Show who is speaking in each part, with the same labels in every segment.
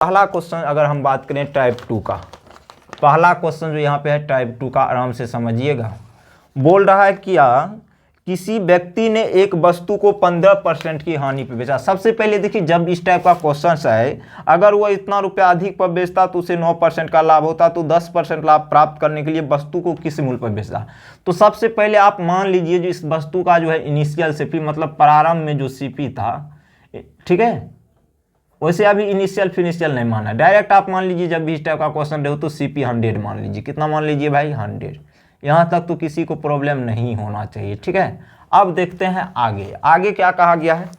Speaker 1: पहला क्वेश्चन अगर हम बात करें टाइप 2 का, पहला क्वेश्चन जो यहाँ पे है टाइप 2 का, आराम से समझिएगा। बोल रहा है क्या किसी व्यक्ति ने एक वस्तु को 15% की हानि पे बेचा। सबसे पहले देखिए, जब इस टाइप का क्वेश्चन है, अगर वो इतना रुपया अधिक पर बेचता तो उसे 9% का लाभ होता, तो 10% लाभ प्राप्त करने के लिए वस्तु को किस मूल्य पर बेचता। तो सबसे पहले आप मान लीजिए जो इस वस्तु का जो है इनिशियल सीपी, मतलब प्रारंभ में जो सीपी था, ठीक है, वैसे अभी इनिशियल फिनिशियल नहीं माना, डायरेक्ट आप मान लीजिए जब भी इस टाइप का क्वेश्चन रहे तो सीपी 100 मान लीजिए। कितना मान लीजिए भाई? 100। यहाँ तक तो किसी को प्रॉब्लम नहीं होना चाहिए, ठीक है। अब देखते हैं आगे, आगे क्या कहा गया है।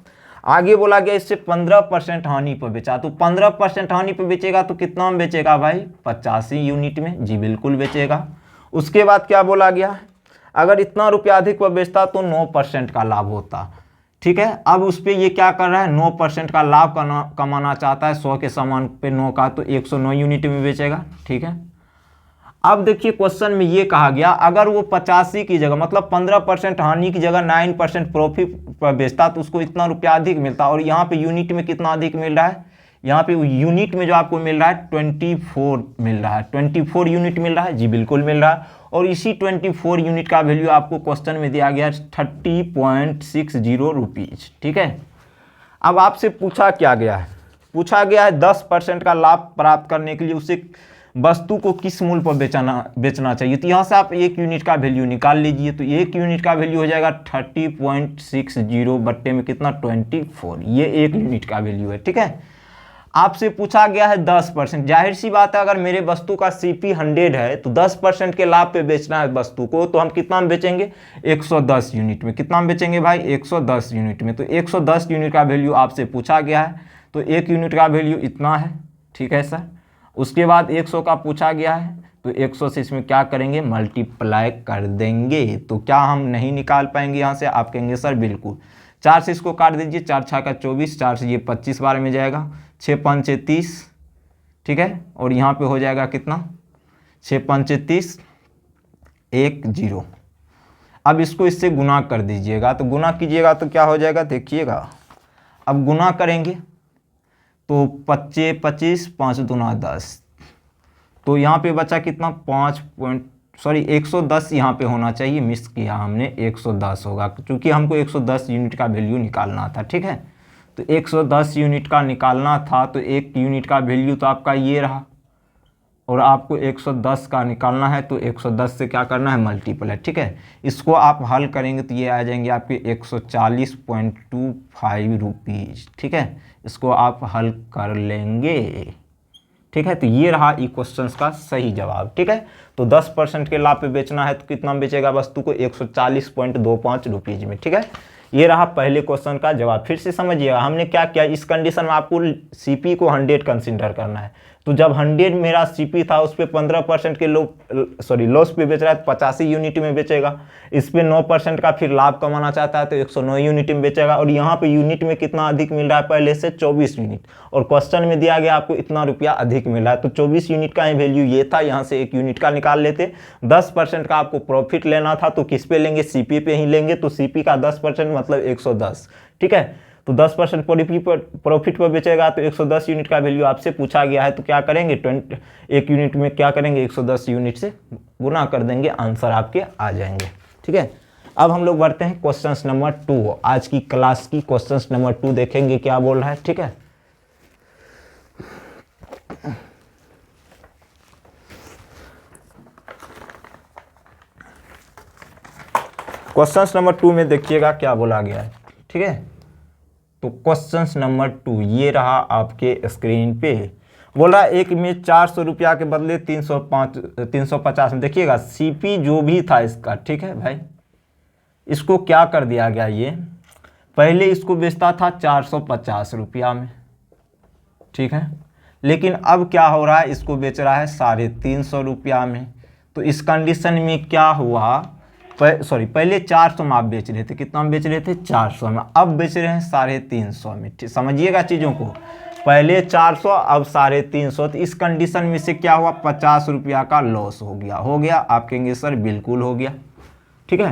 Speaker 1: आगे बोला गया इससे 15% हानि पर बेचा। तो 15% हानि पर बेचेगा तो कितना में बेचेगा भाई? 85 यूनिट में। जी बिल्कुल बेचेगा। उसके बाद क्या बोला गया, अगर इतना रुपया अधिक पर बेचता तो 9% का लाभ होता, ठीक है। अब उस पर ये क्या कर रहा है, 9% का लाभ कमाना चाहता है। 100 के सामान पे 9 का, तो 109 यूनिट में बेचेगा, ठीक है। अब देखिए क्वेश्चन में ये कहा गया, अगर वो 85 की जगह, मतलब 15% हानि की जगह 9% प्रॉफिट पर बेचता तो उसको इतना रुपया अधिक मिलता। और यहाँ पे यूनिट में कितना अधिक मिल रहा है? यहाँ पे यूनिट में जो आपको मिल रहा है 24 मिल रहा है। 24 यूनिट मिल रहा है। जी बिल्कुल मिल रहा है। और इसी 24 यूनिट का वैल्यू आपको क्वेश्चन में दिया गया 30.60 रुपीज़, ठीक है। अब आपसे पूछा क्या गया है, पूछा गया है 10% का लाभ प्राप्त करने के लिए उसे वस्तु को किस मूल्य पर बेचना चाहिए। तो यहाँ से आप 1 यूनिट का वैल्यू निकाल लीजिए। तो 1 यूनिट का वैल्यू हो जाएगा 30.60 बट्टे में कितना? 24। ये 1 यूनिट का वैल्यू है, ठीक है। आपसे पूछा गया है 10%। जाहिर सी बात है, अगर मेरे वस्तु का सीपी 100 है तो 10% के लाभ पे बेचना है वस्तु को, तो हम कितना में बेचेंगे? 110 यूनिट में। कितना में बेचेंगे भाई? 110 यूनिट में। तो 110 यूनिट का वैल्यू आपसे पूछा गया है, तो 1 यूनिट का वैल्यू इतना है, ठीक है सर। उसके बाद 100 का पूछा गया है, तो 100 से इसमें क्या करेंगे? मल्टीप्लाई कर देंगे। तो क्या हम नहीं निकाल पाएंगे यहाँ से? आप कहेंगे सर बिल्कुल। 4 से इसको काट दीजिए, 4 छः का 24, 4 से ये 25 बार में जाएगा, 6 पंचे 30, ठीक है। और यहाँ पे हो जाएगा कितना? 6 पंचे 30, 1 0। अब इसको इससे गुना कर दीजिएगा। तो गुना कीजिएगा तो क्या हो जाएगा देखिएगा। अब गुना करेंगे तो 25 25, 5 दूना 10। तो यहाँ पे बचा कितना? 110 यहाँ पे होना चाहिए, मिस किया हमने, 110 होगा क्योंकि हमको 110 यूनिट का वैल्यू निकालना था, ठीक है। तो 110 यूनिट का निकालना था, तो 1 यूनिट का वैल्यू तो आपका ये रहा, और आपको 110 का निकालना है तो 110 से क्या करना है? मल्टीप्लाई, ठीक है। इसको आप हल करेंगे तो ये आ जाएंगे आपके 140.25 रुपीज़, ठीक है। इसको आप हल कर लेंगे, ठीक है। तो ये रहा ई क्वेश्चन का सही जवाब, ठीक है। तो 10% के लाभ पे बेचना है तो कितना में बेचेगा वस्तु को? 140.25 रुपीज़ में, ठीक है। ये रहा पहले क्वेश्चन का जवाब। फिर से समझिएगा हमने क्या किया, इस कंडीशन में आपको सीपी को 100 कंसिडर करना है। तो जब 100 मेरा सीपी था, उस पर 15% के लॉस पे बेच रहा है तो 85 यूनिट में बेचेगा। इस पे 9% का फिर लाभ कमाना चाहता है तो 109 यूनिट में बेचेगा। और यहाँ पे यूनिट में कितना अधिक मिल रहा है? पहले से 24 यूनिट, और क्वेश्चन में दिया गया आपको इतना रुपया अधिक मिल रहा है। तो 24 यूनिट का वैल्यू ये था, यहाँ से 1 यूनिट का निकाल लेते। 10% का आपको प्रॉफिट लेना था तो किस पे लेंगे? सीपी पे ही लेंगे। तो सीपी का 10% मतलब 110, ठीक है। तो 10% प्रॉफिट पर बेचेगा तो 110 यूनिट का वैल्यू आपसे पूछा गया है। तो क्या करेंगे? 1 यूनिट में क्या करेंगे? 110 यूनिट से गुना कर देंगे, आंसर आपके आ जाएंगे, ठीक है। अब हम लोग बढ़ते हैं क्वेश्चन नंबर 2। आज की क्लास की क्वेश्चन नंबर 2 देखेंगे क्या बोल रहा है, ठीक है। क्वेश्चन नंबर 2 में देखिएगा क्या बोला गया है, ठीक है। तो क्वेश्चन नंबर 2 ये रहा आपके स्क्रीन पे। बोल रहा है एक में 400 रुपया के बदले 350 में। देखिएगा सीपी जो भी था इसका, ठीक है भाई, इसको क्या कर दिया गया, ये पहले इसको बेचता था 450 रुपया में, ठीक है। लेकिन अब क्या हो रहा है, इसको बेच रहा है 350 रुपया में। तो इस कंडीशन में क्या हुआ, पहले 400 में आप बेच रहे थे, कितना में बेच रहे थे? 400 में। अब बेच रहे हैं 350 में। समझिएगा चीज़ों को, पहले 400 अब 350। तो इस कंडीशन में से क्या हुआ? 50 रुपया का लॉस हो गया। आप कहेंगे सर बिल्कुल हो गया, ठीक है।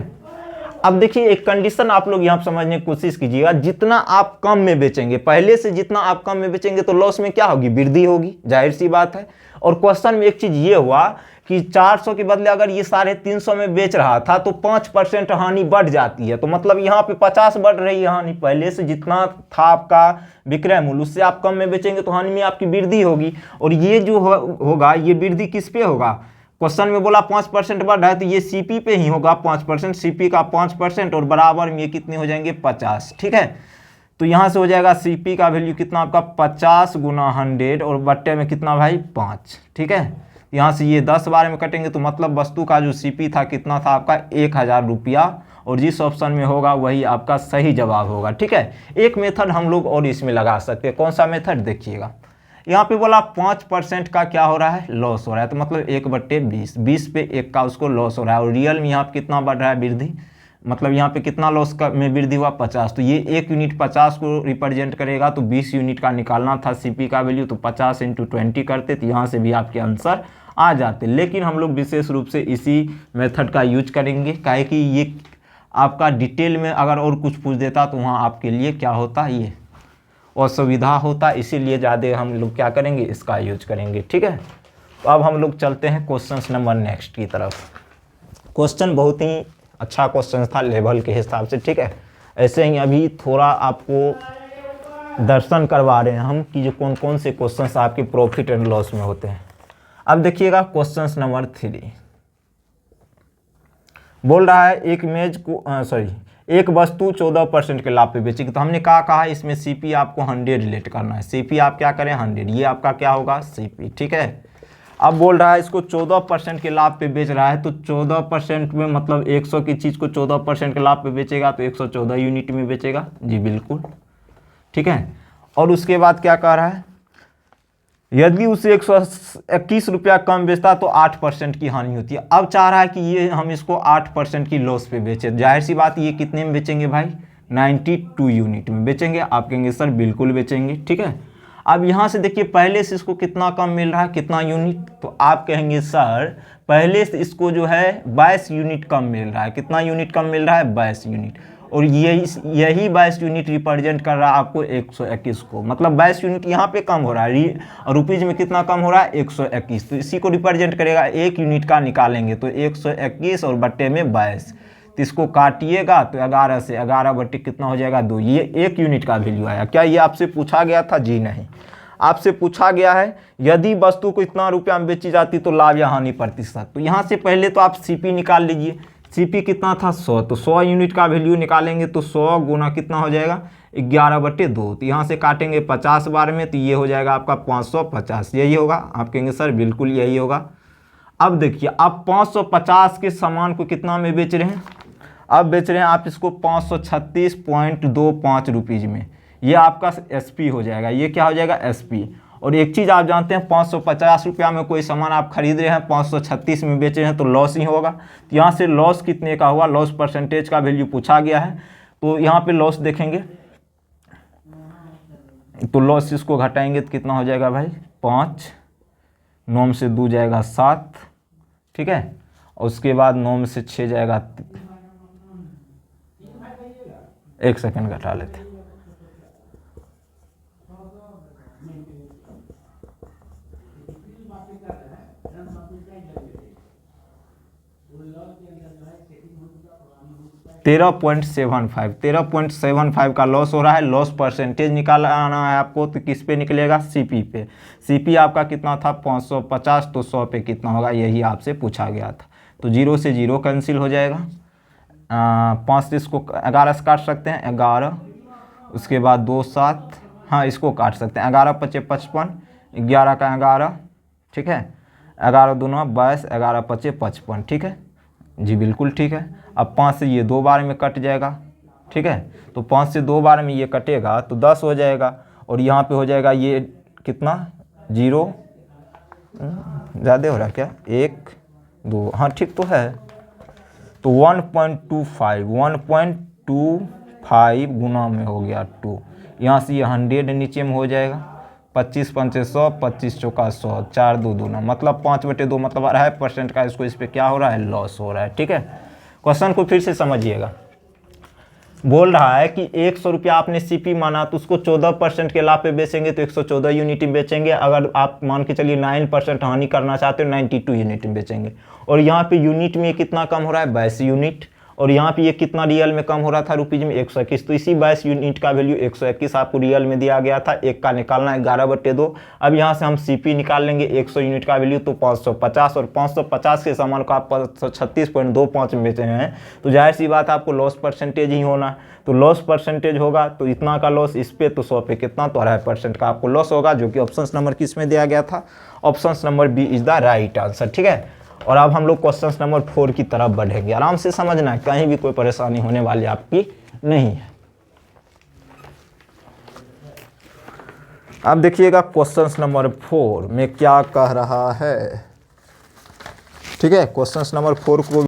Speaker 1: अब देखिए एक कंडीशन आप लोग यहाँ समझने की कोशिश कीजिएगा, जितना आप कम में बेचेंगे, पहले से जितना आप कम में बेचेंगे तो लॉस में क्या होगी, वृद्धि होगी, जाहिर सी बात है। और क्वेश्चन में एक चीज ये हुआ कि 400 के बदले अगर ये 350 में बेच रहा था तो 5% हानि बढ़ जाती है, तो मतलब यहाँ पे 50 बढ़ रही है हानि। पहले से जितना था आपका विक्रय मूल्य उससे आप कम में बेचेंगे तो हानि में आपकी वृद्धि होगी। और ये जो होगा ये वृद्धि किस पे होगा, क्वेश्चन में बोला 5% बढ़ रहा है तो ये सीपी पे ही होगा 5%, सीपी का 5% और बराबर में ये कितने हो जाएंगे 50, ठीक है। तो यहाँ से हो जाएगा सीपी का वैल्यू कितना आपका 50 गुना 100 और बट्टे में कितना भाई 5, ठीक है। यहाँ से ये 10 बार में कटेंगे तो मतलब वस्तु का जो सीपी था कितना था आपका 1000 रुपया, और जिस ऑप्शन में होगा वही आपका सही जवाब होगा, ठीक है। एक मेथड हम लोग और इसमें लगा सकते हैं, कौन सा मेथड देखिएगा। यहाँ पे बोला 5% का क्या हो रहा है, लॉस हो रहा है, तो मतलब 1/20, 20 पे 1 का उसको लॉस हो रहा है। और रियल में यहाँ पे कितना बढ़ रहा है वृद्धि, मतलब यहाँ पे कितना लॉस का में वृद्धि हुआ 50, तो ये 1 यूनिट 50 को रिप्रेजेंट करेगा, तो 20 यूनिट का निकालना था सीपी का वैल्यू, तो 50 × 20 करते तो यहाँ से भी आपके आंसर आ जाते। लेकिन हम लोग विशेष रूप से इसी मेथड का यूज करेंगे, काहे कि ये आपका डिटेल में अगर और कुछ पूछ देता तो वहाँ आपके लिए क्या होता, ये असुविधा होता, इसीलिए ज़्यादा हम लोग क्या करेंगे, इसका यूज करेंगे, ठीक है। तो अब हम लोग चलते हैं क्वेश्चन नंबर नेक्स्ट की तरफ। क्वेश्चन बहुत ही अच्छा क्वेश्चन था लेवल के हिसाब से, ठीक है। ऐसे ही अभी थोड़ा आपको दर्शन करवा रहे हैं हम कि जो कौन कौन से क्वेश्चंस आपके प्रॉफिट एंड लॉस में होते हैं। अब देखिएगा क्वेश्चंस नंबर 3 बोल रहा है एक वस्तु 14% के लाभ पे बेचेगी, तो हमने कहा इसमें सीपी आपको 100 रिलेट करना है, सीपी आप क्या करें 100, ये आपका क्या होगा सीपी, ठीक है। अब बोल रहा है इसको 14% के लाभ पे बेच रहा है, तो 14% में मतलब 100 की चीज़ को 14% के लाभ पे बेचेगा तो 114 यूनिट में बेचेगा, जी बिल्कुल, ठीक है। और उसके बाद क्या कह रहा है, यदि उसे 121 रुपया कम बेचता तो 8% की हानि होती है। अब चाह रहा है कि ये हम इसको 8% की लॉस पे बेचें, जाहिर सी बात ये कितने में बेचेंगे भाई 92 यूनिट में बेचेंगे। आप कहेंगे सर बिल्कुल बेचेंगे, ठीक है। अब यहाँ से देखिए पहले से इसको कितना कम मिल रहा है, कितना यूनिट, तो आप कहेंगे सर पहले से इसको जो है 22 यूनिट कम मिल रहा है, कितना यूनिट कम मिल रहा है 22 यूनिट, और यही 22 यूनिट रिप्रेजेंट कर रहा है आपको 121 को, मतलब 22 यूनिट यहाँ पे कम हो रहा है, और रुपीज़ में कितना कम हो रहा है 121, तो इसी को रिप्रेजेंट करेगा, 1 यूनिट का निकालेंगे तो 121 और बट्टे में 22, तो इसको काटिएगा तो 11 से 11 बट्टे कितना हो जाएगा 2, ये 1 यूनिट का वैल्यू आया। क्या ये आपसे पूछा गया था, जी नहीं, आपसे पूछा गया है यदि वस्तु को इतना रुपया में बेची जाती तो लाभ या हानि प्रतिशत। तो यहाँ से पहले तो आप सीपी निकाल लीजिए, सीपी कितना था 100, तो 100 यूनिट का वैल्यू निकालेंगे तो 100 गुना कितना हो जाएगा 11/2, तो यहाँ से काटेंगे 50 बार में तो ये हो जाएगा आपका 550, यही होगा। आप कहेंगे सर बिल्कुल यही होगा। अब देखिए आप 550 के सामान को कितना में बेच रहे हैं, अब बेच रहे हैं आप इसको 536.25 रुपीज़ में, ये आपका एसपी हो जाएगा, ये क्या हो जाएगा एसपी। और एक चीज़ आप जानते हैं 550 रुपया में कोई सामान आप खरीद रहे हैं 536 में बेच रहे हैं तो लॉस ही होगा। तो यहाँ से लॉस कितने का हुआ, लॉस परसेंटेज का वैल्यू पूछा गया है, तो यहाँ पे लॉस देखेंगे तो लॉस इसको घटाएंगे तो कितना हो जाएगा भाई 5, 9 में से 2 जाएगा 7, ठीक है। और उसके बाद 9 में से 6 जाएगा, 1 सेकंड घटा लेते हैं, $13.75 का लॉस हो रहा है। लॉस परसेंटेज निकालना है आपको, तो किस पे निकलेगा सीपी पे। सीपी आपका कितना था 550, तो 100 पे कितना होगा, यही आपसे पूछा गया था। तो 0 से 0 कैंसिल हो जाएगा, 5 से इसको 11 से काट सकते हैं 11, उसके बाद 2 7, हाँ इसको काट सकते हैं 11 5 55, 11 का 11, ठीक है, 11 दूना 22, 11 5 55, ठीक है, जी बिल्कुल ठीक है। अब 5 से ये 2 बार में कट जाएगा, ठीक है, तो 5 से 2 बार में ये कटेगा तो 10 हो जाएगा, और यहाँ पे हो जाएगा ये कितना 0, ज़्यादा हो रहा है क्या 1 2, हाँ ठीक तो है, तो 1.25 गुना में हो गया 2, यहाँ से ये 100 नीचे में हो जाएगा, 25 5 100, 25 चौका 100, 4 2 दूना मतलब 5/2, मतलब 2.5% का इसको इस पर क्या हो रहा है लॉस हो रहा है, ठीक है। क्वेश्चन को फिर से समझिएगा, बोल रहा है कि 100 रुपया आपने सीपी माना तो उसको 14% के लाभ पे बेचेंगे तो 114 यूनिट में बेचेंगे। अगर आप मान के चलिए 9% हानि करना चाहते हो 92 यूनिट में बेचेंगे। और यहाँ पे यूनिट में कितना कम हो रहा है 22 यूनिट, और यहाँ पे ये कितना रियल में कम हो रहा था रुपीज में 121। तो इसी 22 यूनिट का वैल्यू 121 आपको रियल में दिया गया था, एक का निकालना है 11/2। अब यहाँ से हम सीपी निकाल लेंगे 100 यूनिट का वैल्यू तो 550, और 550 के सामान को आप 36.25 में बेचे हैं तो जाहिर सी बात है आपको लॉस परसेंटेज ही होना। तो लॉस परसेंटेज होगा तो इतना का लॉस इस पे, तो 100 पे कितना, तो 2.5% का आपको लॉस होगा, जो कि ऑप्शन नंबर किस में दिया गया था, option number B is the right answer. ठीक है, और अब हम लोग क्वेश्चन नंबर 4 की तरफ बढ़ेंगे। आराम से समझना है, कहीं भी कोई परेशानी होने वाली आपकी नहीं है। अब देखिएगा क्वेश्चन नंबर 4 में क्या कह रहा है। ठीक है, क्वेश्चन नंबर 4 को